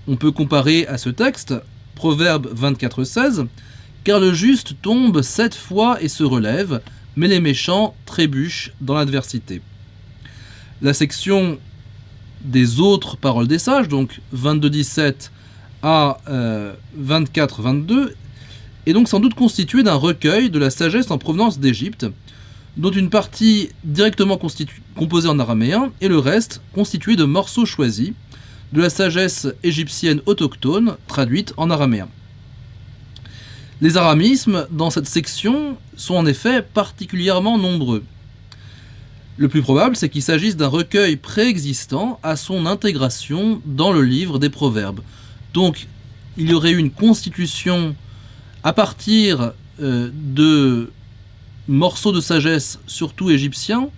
On peut comparer à ce texte, Proverbe 24-16, « Car le juste tombe 7 fois et se relève, mais les méchants trébuchent dans l'adversité. » La section des autres paroles des sages, donc 22-17 à 24-22, est donc sans doute constitué d'un recueil de la sagesse en provenance d'Égypte, dont une partie directement composée en araméen et le reste constitué de morceaux choisis de la sagesse égyptienne autochtone traduite en araméen. Les aramismes dans cette section sont en effet particulièrement nombreux. Le plus probable, c'est qu'il s'agisse d'un recueil préexistant à son intégration dans le livre des Proverbes. Donc, il y aurait eu une constitution à partir de morceaux de sagesse, surtout égyptiens,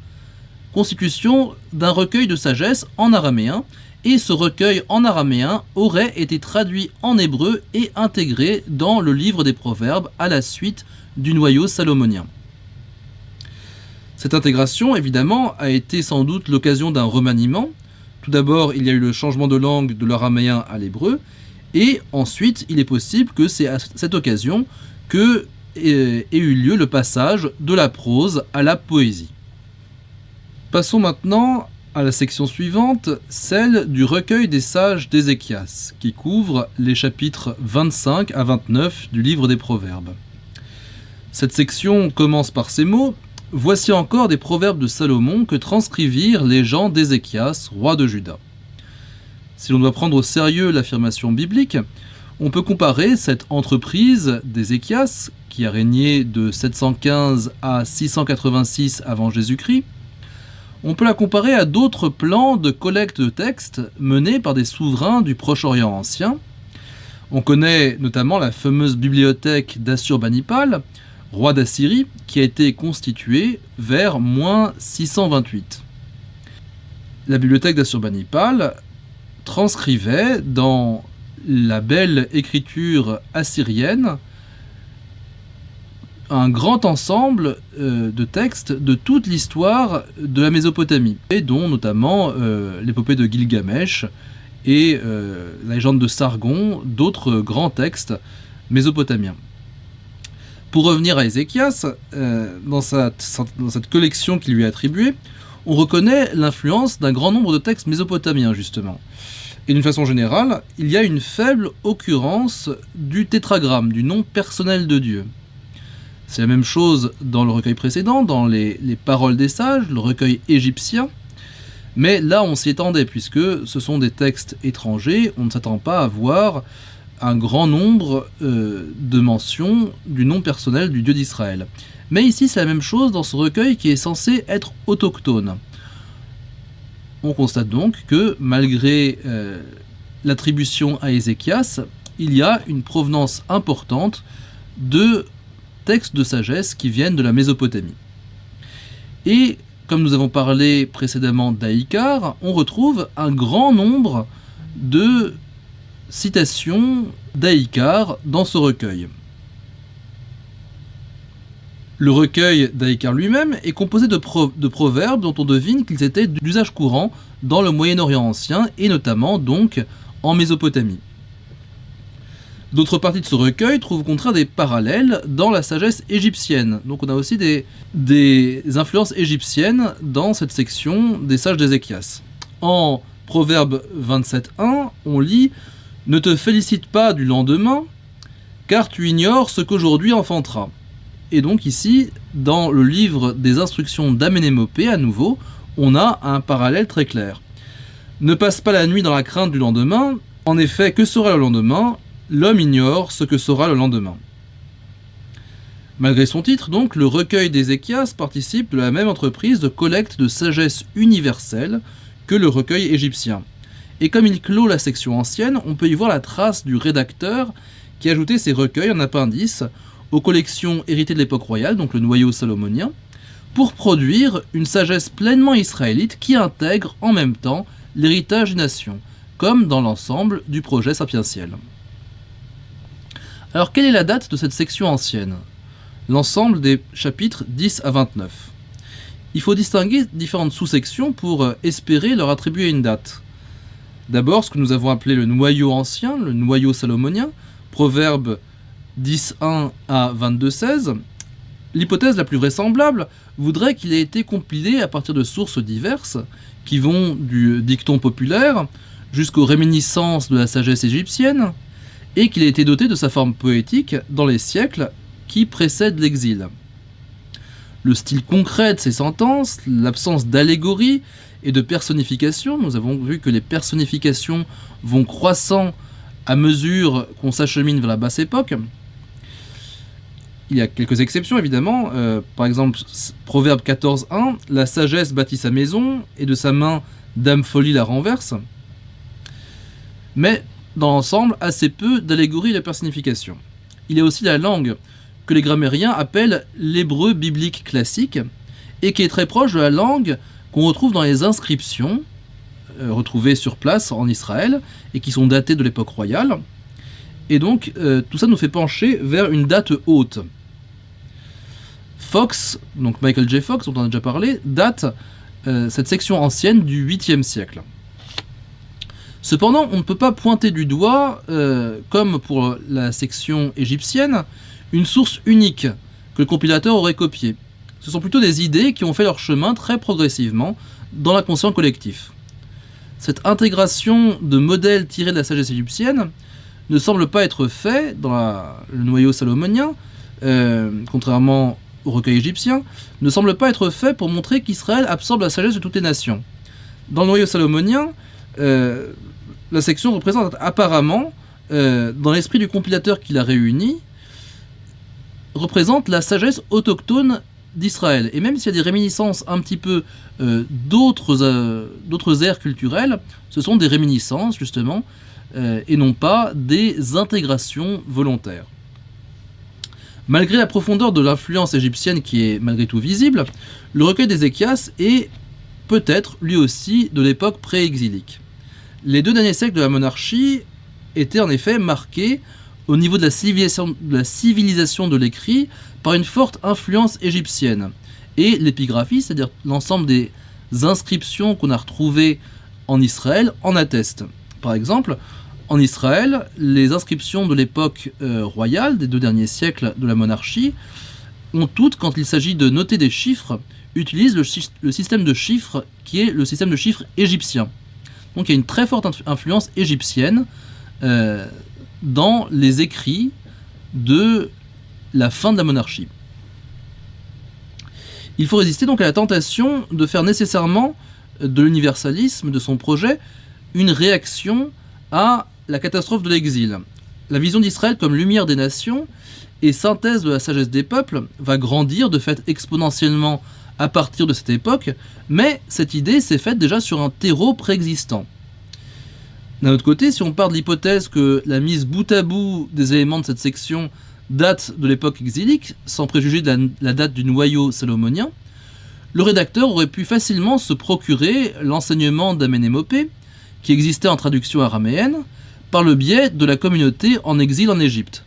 constitution d'un recueil de sagesse en araméen, et ce recueil en araméen aurait été traduit en hébreu et intégré dans le livre des Proverbes à la suite du noyau salomonien. Cette intégration, évidemment, a été sans doute l'occasion d'un remaniement. Tout d'abord, il y a eu le changement de langue de l'araméen à l'hébreu, et ensuite, il est possible que c'est à cette occasion que ait eu lieu le passage de la prose à la poésie. Passons maintenant à la section suivante, celle du recueil des sages d'Ézéchias, qui couvre les chapitres 25 à 29 du livre des Proverbes. Cette section commence par ces mots: « Voici encore des proverbes de Salomon que transcrivirent les gens d'Ézéchias, roi de Juda. » Si l'on doit prendre au sérieux l'affirmation biblique, on peut comparer cette entreprise d'Ézéchias, qui a régné de 715 à 686 avant Jésus-Christ, on peut la comparer à d'autres plans de collecte de textes menés par des souverains du Proche-Orient ancien. On connaît notamment la fameuse bibliothèque d'Assurbanipal, roi d'Assyrie, qui a été constituée vers moins 628. La bibliothèque d'Assurbanipal transcrivait dans la belle écriture assyrienne un grand ensemble de textes de toute l'histoire de la Mésopotamie, et dont notamment l'épopée de Gilgamesh et la légende de Sargon, d'autres grands textes mésopotamiens. Pour revenir à Ézéchias, dans cette collection qui lui est attribuée, on reconnaît l'influence d'un grand nombre de textes mésopotamiens, justement. Et d'une façon générale, il y a une faible occurrence du tétragramme, du nom personnel de Dieu. C'est la même chose dans le recueil précédent, dans les paroles des sages, le recueil égyptien. Mais là, on s'y attendait, puisque ce sont des textes étrangers, on ne s'attend pas à voir un grand nombre de mentions du nom personnel du Dieu d'Israël. Mais ici, c'est la même chose dans ce recueil qui est censé être autochtone. On constate donc que, malgré l'attribution à Ézéchias, il y a une provenance importante de textes de sagesse qui viennent de la Mésopotamie. Et, comme nous avons parlé précédemment d'Aïkar, on retrouve un grand nombre de citations d'Aïkar dans ce recueil. Le recueil d'Aïkar lui-même est composé de proverbes dont on devine qu'ils étaient d'usage courant dans le Moyen-Orient ancien et notamment donc en Mésopotamie. D'autres parties de ce recueil trouvent au contraire des parallèles dans la sagesse égyptienne. Donc on a aussi des influences égyptiennes dans cette section des sages d'Ézéchias. En Proverbe 27.1, on lit « Ne te félicite pas du lendemain, car tu ignores ce qu'aujourd'hui enfantera ». Et donc ici, dans le livre des instructions d'Aménémopée, à nouveau, on a un parallèle très clair. Ne passe pas la nuit dans la crainte du lendemain. En effet, que sera le lendemain ? L'homme ignore ce que sera le lendemain. Malgré son titre, donc, le recueil d'Ézéchias participe de la même entreprise de collecte de sagesse universelle que le recueil égyptien. Et comme il clôt la section ancienne, on peut y voir la trace du rédacteur qui a ajouté ces recueils en appendice aux collections héritées de l'époque royale, donc le noyau salomonien, pour produire une sagesse pleinement israélite qui intègre en même temps l'héritage des nations, comme dans l'ensemble du projet sapientiel. Alors, quelle est la date de cette section ancienne ? L'ensemble des chapitres 10 à 29. Il faut distinguer différentes sous-sections pour espérer leur attribuer une date. D'abord, ce que nous avons appelé le noyau ancien, le noyau salomonien, Proverbes 10.1 à 22.16, L'hypothèse la plus vraisemblable voudrait qu'il ait été compilé à partir de sources diverses, qui vont du dicton populaire jusqu'aux réminiscences de la sagesse égyptienne, et qu'il ait été doté de sa forme poétique dans les siècles qui précèdent l'exil. Le style concret de ces sentences, l'absence d'allégorie et de personnification, nous avons vu que les personnifications vont croissant à mesure qu'on s'achemine vers la basse époque. Il y a quelques exceptions évidemment, par exemple Proverbe 14.1, la sagesse bâtit sa maison et de sa main dame folie la renverse. Mais dans l'ensemble, assez peu d'allégorie et de personnification. Il y a aussi la langue que les grammairiens appellent l'hébreu biblique classique et qui est très proche de la langue qu'on retrouve dans les inscriptions retrouvées sur place en Israël et qui sont datées de l'époque royale. Et donc tout ça nous fait pencher vers une date haute. Fox, donc Michael J. Fox, dont on a déjà parlé, date cette section ancienne du 8e siècle. Cependant, on ne peut pas pointer du doigt, comme pour la section égyptienne, une source unique que le compilateur aurait copiée. Ce sont plutôt des idées qui ont fait leur chemin très progressivement dans l'inconscient collectif. Cette intégration de modèles tirés de la sagesse égyptienne ne semble pas être faite dans le noyau salomonien, contrairement au recueil égyptien, ne semble pas être fait pour montrer qu'Israël absorbe la sagesse de toutes les nations. Dans le noyau salomonien, la section représente apparemment, dans l'esprit du compilateur qui l'a réuni, représente la sagesse autochtone d'Israël. Et même s'il y a des réminiscences un petit peu d'autres aires culturelles, ce sont des réminiscences justement, et non pas des intégrations volontaires. Malgré la profondeur de l'influence égyptienne qui est malgré tout visible, le recueil d'Ézéchias est peut-être lui aussi de l'époque pré-exilique. Les 2 derniers siècles de la monarchie étaient en effet marqués au niveau de la civilisation de l'écrit par une forte influence égyptienne. Et l'épigraphie, c'est-à-dire l'ensemble des inscriptions qu'on a retrouvées en Israël, en attestent. Par exemple, en Israël, les inscriptions de l'époque royale, des 2 derniers siècles de la monarchie, ont toutes, quand il s'agit de noter des chiffres, utilisent le système de chiffres qui est le système de chiffres égyptien. Donc il y a une très forte influence égyptienne dans les écrits de la fin de la monarchie. Il faut résister donc à la tentation de faire nécessairement de l'universalisme de son projet une réaction à la catastrophe de l'exil. La vision d'Israël comme lumière des nations et synthèse de la sagesse des peuples va grandir de fait exponentiellement à partir de cette époque, mais cette idée s'est faite déjà sur un terreau préexistant. D'un autre côté, si on part de l'hypothèse que la mise bout à bout des éléments de cette section date de l'époque exilique, sans préjuger de la date du noyau salomonien, le rédacteur aurait pu facilement se procurer l'enseignement d'Amenémopée, qui existait en traduction araméenne, par le biais de la communauté en exil en Égypte.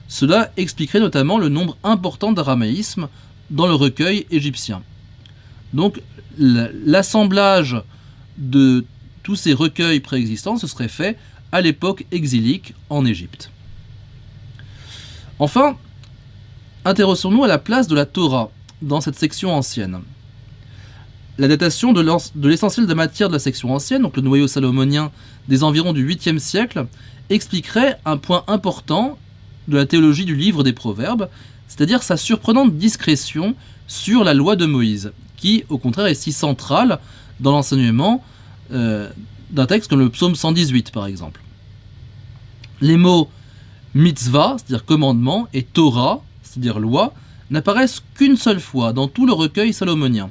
Cela expliquerait notamment le nombre important d'araméismes dans le recueil égyptien. Donc l'assemblage de tous ces recueils préexistants se serait fait à l'époque exilique en Égypte. Enfin, intéressons-nous à la place de la Torah dans cette section ancienne. La datation de l'essentiel de la matière de la section ancienne, donc le noyau salomonien des environs du 8e siècle, expliquerait un point important de la théologie du livre des Proverbes, c'est-à-dire sa surprenante discrétion sur la loi de Moïse, qui au contraire est si centrale dans l'enseignement d'un texte comme le psaume 118 par exemple. Les mots mitzvah, c'est-à-dire commandement, et Torah, c'est-à-dire loi, n'apparaissent qu'une seule fois dans tout le recueil salomonien.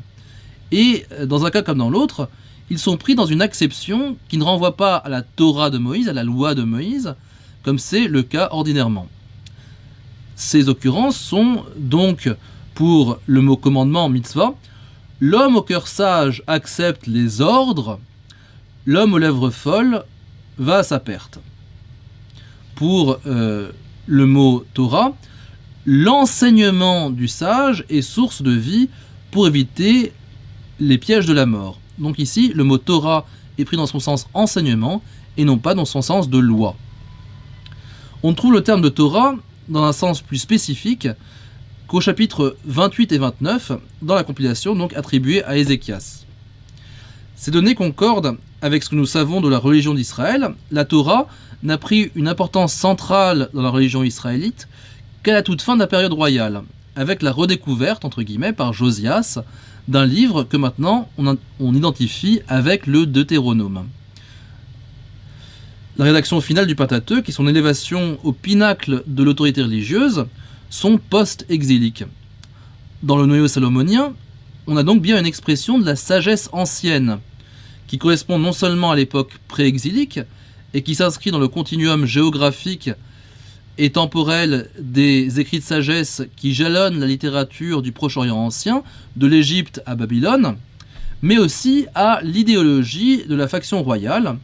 Et dans un cas comme dans l'autre, ils sont pris dans une acception qui ne renvoie pas à la Torah de Moïse, à la loi de Moïse, comme c'est le cas ordinairement. Ces occurrences sont donc, pour le mot commandement, mitzvah, l'homme au cœur sage accepte les ordres, l'homme aux lèvres folles va à sa perte. Pour le mot Torah, l'enseignement du sage est source de vie pour éviter les pièges de la mort. Donc ici, le mot Torah est pris dans son sens enseignement et non pas dans son sens de loi. On trouve le terme de Torah dans un sens plus spécifique qu'au chapitre 28 et 29 dans la compilation donc attribuée à Ézéchias. Ces données concordent avec ce que nous savons de la religion d'Israël. La Torah n'a pris une importance centrale dans la religion israélite qu'à la toute fin de la période royale, avec la redécouverte, entre guillemets, par Josias, d'un livre que maintenant on identifie avec le Deutéronome. La rédaction finale du Pentateuque et son élévation au pinacle de l'autorité religieuse sont post-exiliques. Dans le noyau salomonien, on a donc bien une expression de la sagesse ancienne, qui correspond non seulement à l'époque pré-exilique, et qui s'inscrit dans le continuum géographique et temporel des écrits de sagesse qui jalonnent la littérature du Proche-Orient ancien, de l'Égypte à Babylone, mais aussi à l'idéologie de la faction royale,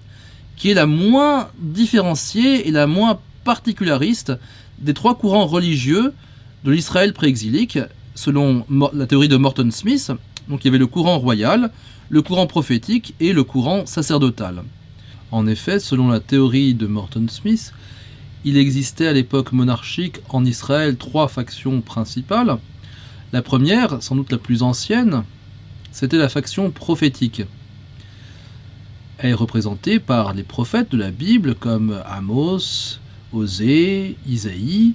qui est la moins différenciée et la moins particulariste des trois courants religieux de l'Israël pré-exilique, selon la théorie de Morton Smith. Donc il y avait le courant royal, le courant prophétique et le courant sacerdotal. En effet, selon la théorie de Morton Smith, il existait à l'époque monarchique en Israël trois factions principales. La première, sans doute la plus ancienne, c'était la faction prophétique. Elle est représentée par les prophètes de la Bible comme Amos, Osée, Isaïe,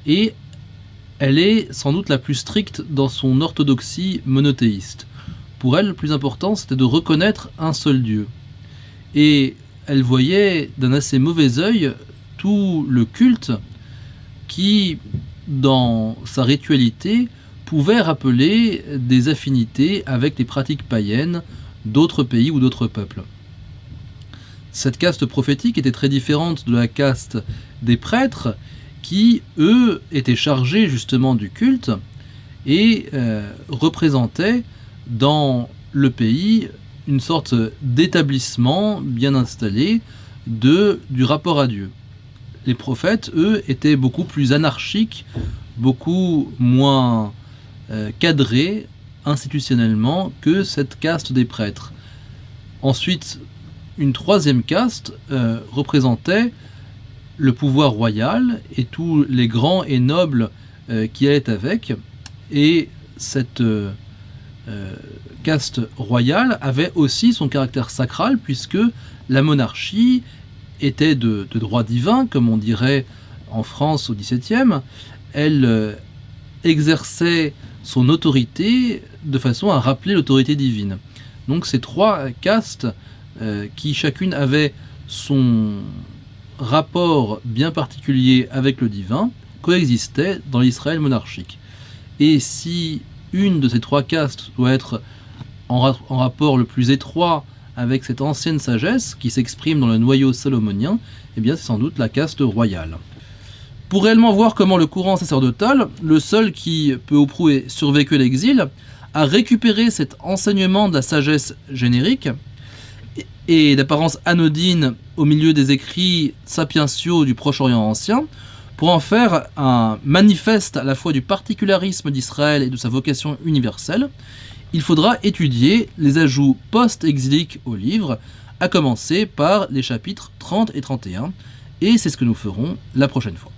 et elle est sans doute la plus stricte dans son orthodoxie monothéiste. Pour elle, le plus important, c'était de reconnaître un seul Dieu. Et elle voyait d'un assez mauvais œil tout le culte qui, dans sa ritualité, pouvait rappeler des affinités avec les pratiques païennes d'autres pays ou d'autres peuples. Cette caste prophétique était très différente de la caste des prêtres qui, eux, étaient chargés justement du culte et représentaient dans le pays une sorte d'établissement bien installé du rapport à Dieu. Les prophètes, eux, étaient beaucoup plus anarchiques, beaucoup moins cadrés institutionnellement que cette caste des prêtres. Ensuite, une troisième caste représentait le pouvoir royal et tous les grands et nobles qui allaient avec, et cette caste royale avait aussi son caractère sacral, puisque la monarchie était de droit divin, comme on dirait en France au XVIIe. Elle exerçait son autorité de façon à rappeler l'autorité divine. Donc ces trois castes, qui chacune avait son rapport bien particulier avec le divin, coexistaient dans l'Israël monarchique. Et si une de ces trois castes doit être en rapport le plus étroit avec cette ancienne sagesse qui s'exprime dans le noyau salomonien, eh bien c'est sans doute la caste royale. Pour réellement voir comment le courant sacerdotal, le seul qui peu ou prou ait survécu à l'exil, a récupéré cet enseignement de la sagesse générique et d'apparence anodine au milieu des écrits sapientiaux du Proche-Orient ancien, pour en faire un manifeste à la fois du particularisme d'Israël et de sa vocation universelle, il faudra étudier les ajouts post-exiliques au livre, à commencer par les chapitres 30 et 31, et c'est ce que nous ferons la prochaine fois.